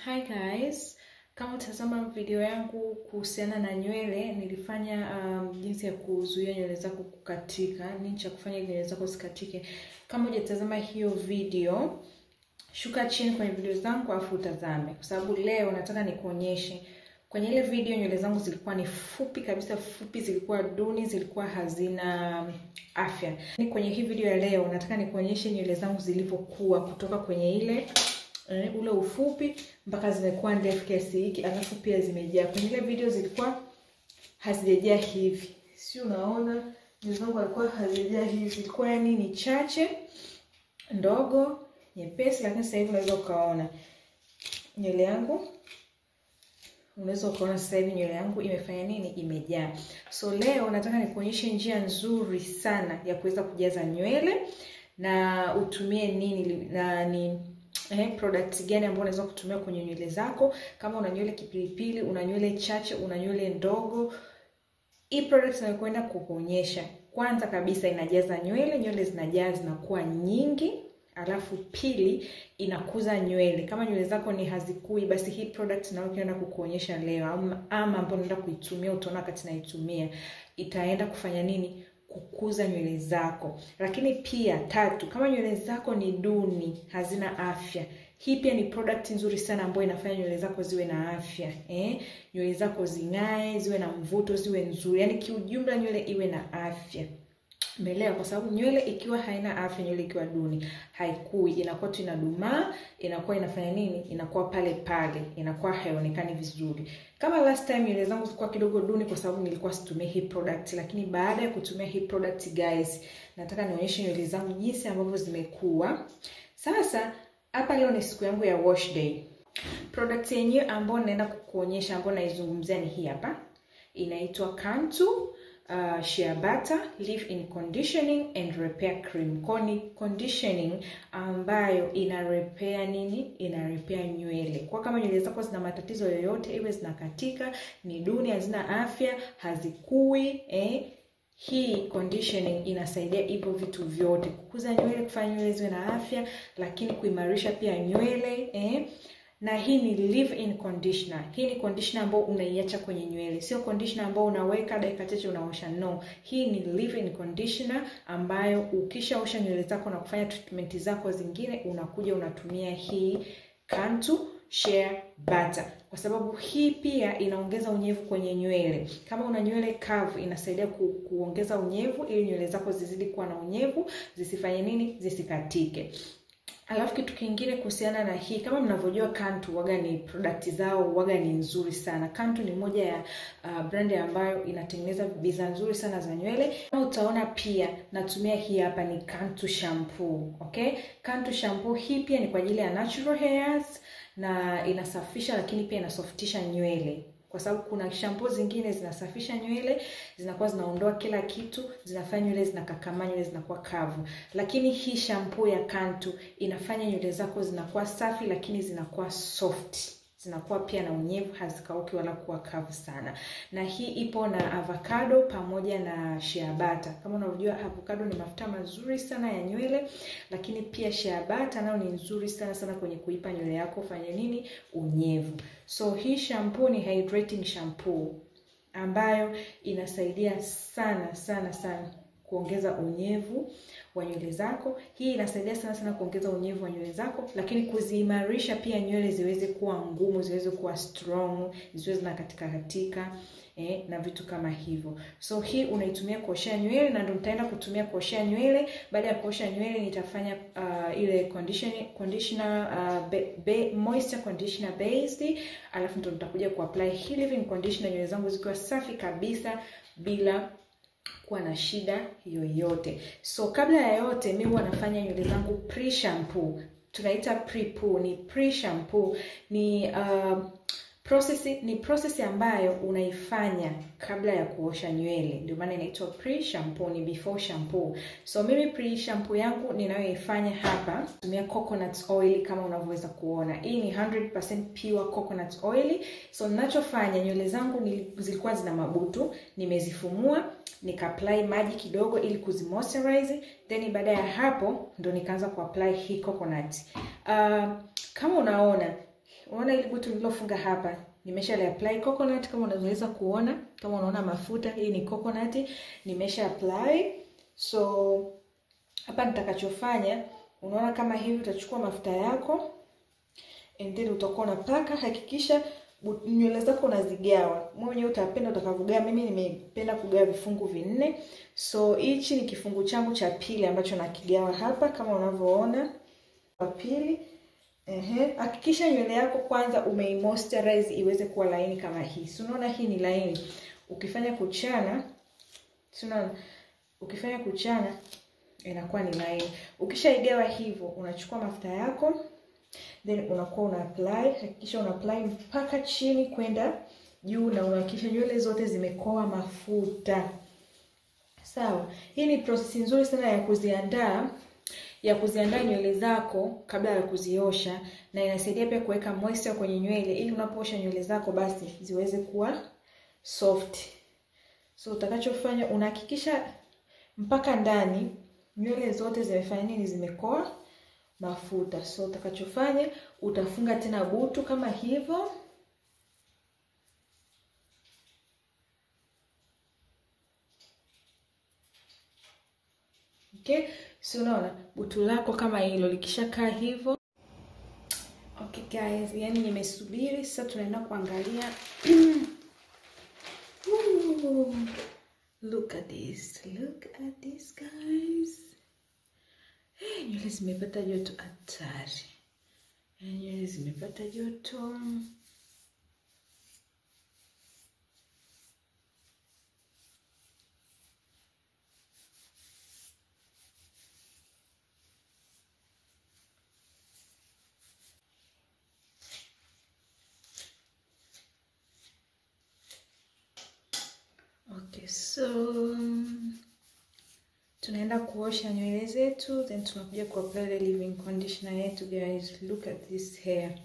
Hi guys, kama utazama video yangu kuhusiana na nywele, nilifanya jinsi ya kuzuia nywele zako kukatika, nini cha kufanya nywele zako zikatike. Kama hujatazama hiyo video, shuka chini kwenye video zangu afu utazame, kwa sababu leo nataka nikuonyeshe. Kwenye ile video nywele zangu zilikuwa ni fupi kabisa, fupi, zilikuwa duni, zilikuwa hazina afya. Kwenye hii video ya leo nataka nikuonyeshe nywele zangu zilivyokuwa kutoka kwenye ile ule ufupi mpaka zimekuwa ndefu kiasi hiki, alafu pia zimejaa. Kwenye ile video zilikuwa hazijajaa hivi. Si unaona nywele zangu zilikuwa hazijajaa hivi. Zilikuwa yani ni chache, ndogo, nyepesi, lakini sasa hivi unaweza ukaona nywele yangu. Unaweza ukaona sasa hivi nywele yangu imefanya nini? Imejaa. So leo nataka nikuonyeshe njia nzuri sana ya kuweza kujaza nywele na utumie nini na ni product gani ambayo unaweza kutumia kwenye nywele zako. Kama una nywele kipilipili, una nywele chache, una nywele ndogo, hii product nakwenda kukuonyesha. Kwanza kabisa inajaza nywele, nywele zinajaa, zinakuwa nyingi. Alafu pili inakuza nywele. Kama nywele zako ni hazikui, basi hii product nakwenda kukuonyesha leo ama ambayo unaenda kuitumia, utaona wakati naitumia itaenda kufanya nini? Kukuza nywele zako. Lakini pia tatu, kama nywele zako ni duni, hazina afya, hii pia ni product nzuri sana ambayo inafanya nywele zako ziwe na afya. Nywele zako zing'ae, ziwe na mvuto, ziwe nzuri. Yaani kiujumla nywele iwe na afya. Umeelewa? Kwa sababu nywele ikiwa haina afya, nywele ikiwa duni, haikui, inakuwa tu inadumaa, inakuwa inafanya nini? Inakuwa pale pale, inakuwa haionekani vizuri. Kama last time nywele zangu zilikuwa kidogo duni kwa sababu nilikuwa situmia hii product, lakini baada ya kutumia hii product guys, nataka nionyeshe nywele zangu jinsi ambavyo zimekuwa. Sasa hapa leo ni siku yangu ya wash day. Product yenyewe ambayo naenda kukuonyesha, ambayo naizungumzia ni hii hapa. Inaitwa Cantu Shea Butter Leave-In Conditioning and Repair Cream. Ni conditioning ambayo ina repair nini? Ina repair nywele. Kwa kama nywele zako zina matatizo yoyote, iwe zinakatika, ni duni, hazina afya, hazikui, hii conditioning inasaidia hivyo vitu vyote. Kukuza nywele, kufanya nywele ziwe na afya, lakini kuimarisha pia nywele, Na hii ni leave-in conditioner. Hii ni conditioner ambayo unaiacha kwenye nywele. Sio conditioner ambayo unaweka dakika chache unaosha. No. Hii ni leave-in conditioner ambayo ukishaosha nywele zako na kufanya treatment zako zingine, unakuja unatumia hii Cantu Shea Butter. Kwa sababu hii pia inaongeza unyevu kwenye nywele. Kama una nywele kavu, inasaidia kuongeza unyevu ili nywele zako zizidi kuwa na unyevu, zisifanye nini? Zisikatike. Alafu kitu kingine kuhusiana na hii, kama mnavyojua Cantu waga ni product zao waga ni nzuri sana. Cantu ni moja ya brand ambayo inatengeneza bidhaa nzuri sana za nywele. Na utaona pia natumia hii hapa ni Cantu shampoo, okay? Cantu shampoo hii pia ni kwa ajili ya natural hairs na inasafisha lakini pia inasoftisha nywele. Kwa sababu kuna shampoo zingine zinasafisha nywele, zinakuwa zinaondoa kila kitu, zinafanya nywele zinakakamaa, nywele zinakuwa kavu. Lakini hii shampoo ya Cantu inafanya nywele zako zinakuwa safi lakini zinakuwa soft. Zinakuwa pia na unyevu, hazikauki wala kuwa kavu sana. Na hii ipo na avocado pamoja na shea butter. Kama unavyojua avocado ni mafuta mazuri sana ya nywele, lakini pia shea butter nayo ni nzuri sana kwenye kuipa nywele yako fanya nini? Unyevu. So hii shampoo ni hydrating shampoo ambayo inasaidia sana kuongeza unyevu wa nywele zako. Hii inasaidia sana kuongeza unyevu wa nywele zako, lakini kuziimarisha pia nywele ziweze kuwa ngumu, ziweze kuwa strong, ziweze na katika na vitu kama hivyo. So hii unaitumia kuoshea nywele, na ndio nitaenda kutumia kuoshea nywele. Baada ya kuosha nywele nitafanya ile conditioner moisture conditioner based, alafu ndio nitakuja kuapply hii leave-in conditioner nywele zangu zikiwa safi kabisa bila kuwa na shida yoyote. So kabla ya yote mimi huwa nafanya nywele zangu pre-shampoo. Tunaita pre-poo, ni pre-shampoo. Ni process ambayo unaifanya kabla ya kuosha nywele. Ndio maana inaitwa pre-shampoo, ni before shampoo. So mimi pre-shampoo yangu ninayoifanya hapa, natumia coconut oil kama unavyoweza kuona. Hii ni 100% pure coconut oil. So ninachofanya, nywele zangu zilikuwa zina mabutu, nimezifumua, nika-apply maji kidogo ili kuzimoisturize. Then baada ya hapo ndo nikaanza ku-apply hii coconut. Kama unaona Unaona ile butu nililofunga hapa, nimesha apply coconut kama unaweza kuona, kama unaona mafuta, hii ni coconut, nimesha apply. So hapa nitakachofanya, unaona kama hivi, utachukua mafuta yako and then utakuwa unapaka. Hakikisha nywele zako unazigawa. Mwenyewe utapenda utakavyogawa. Mimi nimependa kugawa vifungu 4. So hichi ni kifungu changu cha pili ambacho nakigawa hapa kama unavyoona. Wa pili. Hakikisha nywele yako kwanza umeimoisturize iweze kuwa laini kama hii. So unaona hii ni laini. Ukifanya kuchana inakuwa ni laini. Ukishaigawa hivyo, unachukua mafuta yako, then unakuwa una apply. Hakikisha una apply mpaka chini kwenda juu, na unahakikisha nywele zote zimekoa mafuta. Sawa. Hii ni process nzuri sana ya kuziandaa nywele zako kabla ya kuziosha, na inasaidia pia kuweka moisture kwenye nywele ili unapoosha nywele zako basi ziweze kuwa soft. So utakachofanya, unahakikisha mpaka ndani nywele zote zimefanya nini, zimekoa mafuta. So utakachofanya, utafunga tena butu kama hivyo. Okay, so unaona butu lako kama hilo likishakaa hivyo. Okay guys, yani nimesubiri, sasa tunaenda kuangalia. Look at this guys. Nywele zimepata joto hatari. Nywele zimepata joto. Okay, so tunaenda kuosha nywele zetu, then tunakuja kuapply the leave-in conditioner yetu guys. Look at this hair.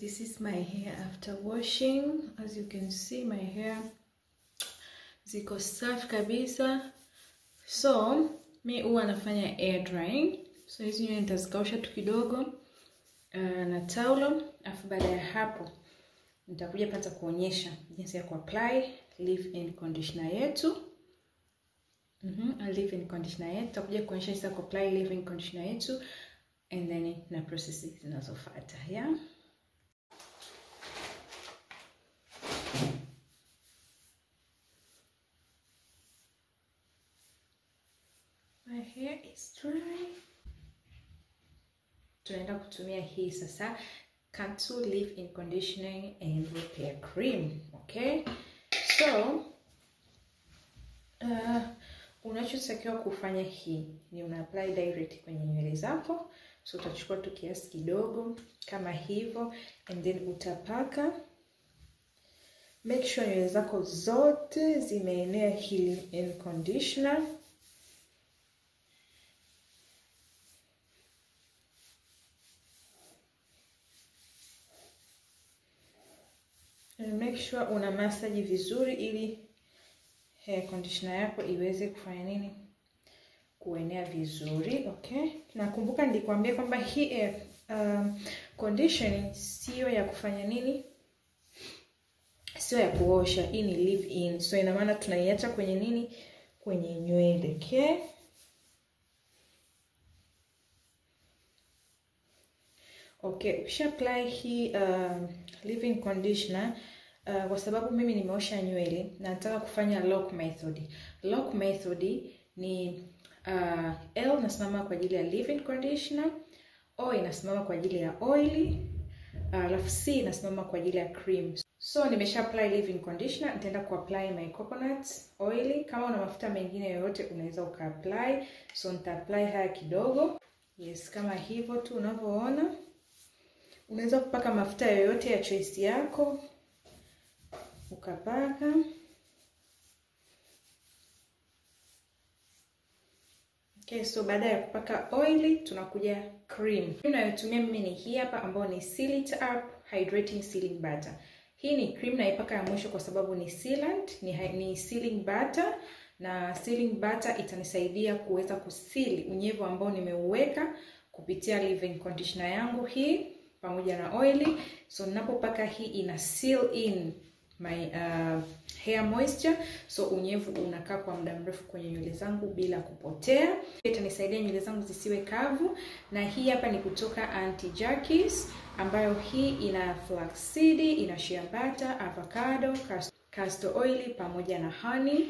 This is my hair after washing. As you can see, my hair ziko safi kabisa. So mi huwa nafanya air drying. So hizi nywele nitazikausha tu kidogo na taulo, afu baada ya hapo nitakuja pata kuonyesha jinsi ya kuapply leave-in conditioner yetu. Leave-in conditioner yetu nitakuja kuonyesha jinsi ya kuapply leave-in conditioner yetu, and then na processes zinazofuata, yeah. My hair is dry. Tunaenda kutumia hii sasa, Cantu Leave-in Conditioning and Repair Cream. Okay, so unachotakiwa kufanya hii ni una apply direct kwenye nywele zako. So utachukua tu kiasi kidogo kama hivyo, and then utapaka. Make sure nywele zako zote zimeenea hii leave-in conditioner. Make sure una massage vizuri ili hair conditioner yako iweze kufanya nini, kuenea vizuri. Okay, nakumbuka nilikwambia kwamba hii conditioning sio ya kufanya nini, sio ya kuosha. Hii ni leave in, so ina maana tunaiacha kwenye nini, kwenye nywele. Okay, okay, ukisha apply hii leave-in conditioner, kwa sababu mimi nimeosha nywele na nataka kufanya lock method. Lock method ni L inasimama kwa ajili ya leave-in conditioner, O inasimama kwa ajili ya oily, alafu C inasimama kwa ajili ya cream. So nimesha apply leave-in conditioner, nitaenda kuapply my coconut oil. Kama una mafuta mengine yoyote unaweza ukaapply. So nita apply haya kidogo. Yes, kama hivyo tu unavyoona. Unaweza kupaka mafuta yoyote ya choice yako, ukapaka. Okay, so baada ya kupaka oili tunakuja cream. Ninayotumia mimi ni hii hapa ambayo ni Seal It Up Hydrating Sealing Butter. Hii ni cream naipaka ya mwisho kwa sababu ni sealant, ni sealing butter, na sealing butter itanisaidia kuweza kusili unyevu ambao nimeuweka kupitia leave-in conditioner yangu hii pamoja na oili. So ninapopaka hii ina seal in my hair moisture, so unyevu unakaa kwa muda mrefu kwenye nywele zangu bila kupotea. Itanisaidia nywele zangu zisiwe kavu. Na hii hapa ni kutoka Auntie Jackie's, ambayo hii ina flaxseed, ina shea butter, avocado, castor oil pamoja na honey.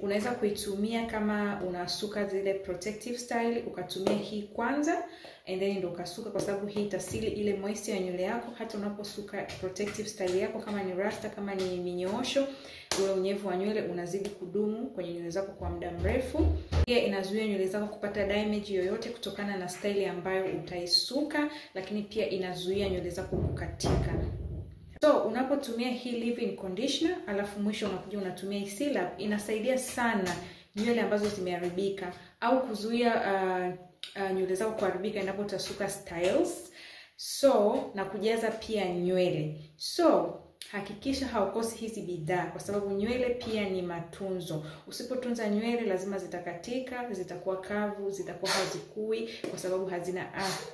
Unaweza kuitumia kama unasuka zile protective style, ukatumia hii kwanza and then ndio ukasuka, kwa sababu hii itasili ile moisture ya nywele yako. Hata unaposuka protective style yako, kama ni rasta, kama ni minyoosho, ule unyevu wa nywele unazidi kudumu kwenye nywele zako kwa muda mrefu. Pia inazuia nywele zako kupata damage yoyote kutokana na style ambayo utaisuka, lakini pia inazuia nywele zako kukatika. So unapotumia hii leave-in conditioner alafu mwisho unakuja unatumia hii Seal Up, inasaidia sana nywele ambazo zimeharibika au kuzuia nywele zako kuharibika inapotasuka styles. So na kujaza pia nywele. So hakikisha haukosi hizi bidhaa, kwa sababu nywele pia ni matunzo. Usipotunza nywele lazima zitakatika, zitakuwa kavu, zitakuwa hazikui kwa sababu hazina afya.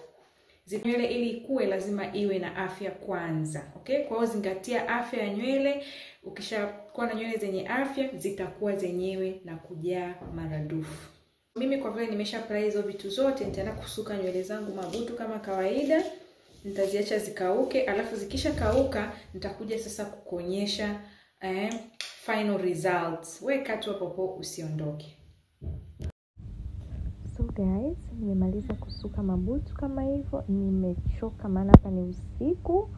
Nywele ili ikue lazima iwe na afya kwanza. Okay? Kwa hiyo zingatia afya ya nywele. Ukishakuwa na nywele zenye afya, zitakuwa zenyewe na kujaa maradufu. Mimi kwa vile nimesha apply hizo vitu zote, nitaenda kusuka nywele zangu mabutu kama kawaida. Nitaziacha zikauke, alafu zikisha kauka nitakuja sasa kukuonyesha final results. Weka tu hapo usiondoke. So guys, nimemaliza kusuka mabutu kama hivyo. Nimechoka maana hapa ni usiku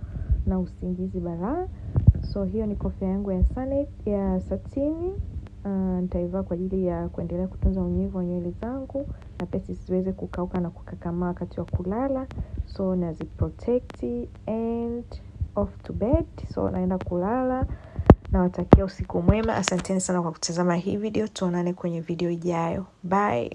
na usingizi balaa. So hiyo ni kofia yangu ya satini. Nitaivaa kwa ajili ya kuendelea kutunza unyevu wa nywele zangu na pia zisiweze kukauka na kukakamaa wakati wa kulala. So naziprotect and off to bed. So naenda kulala. Nawatakia usiku mwema. Asanteni sana kwa kutazama hii video. Tuonane kwenye video ijayo. Bye.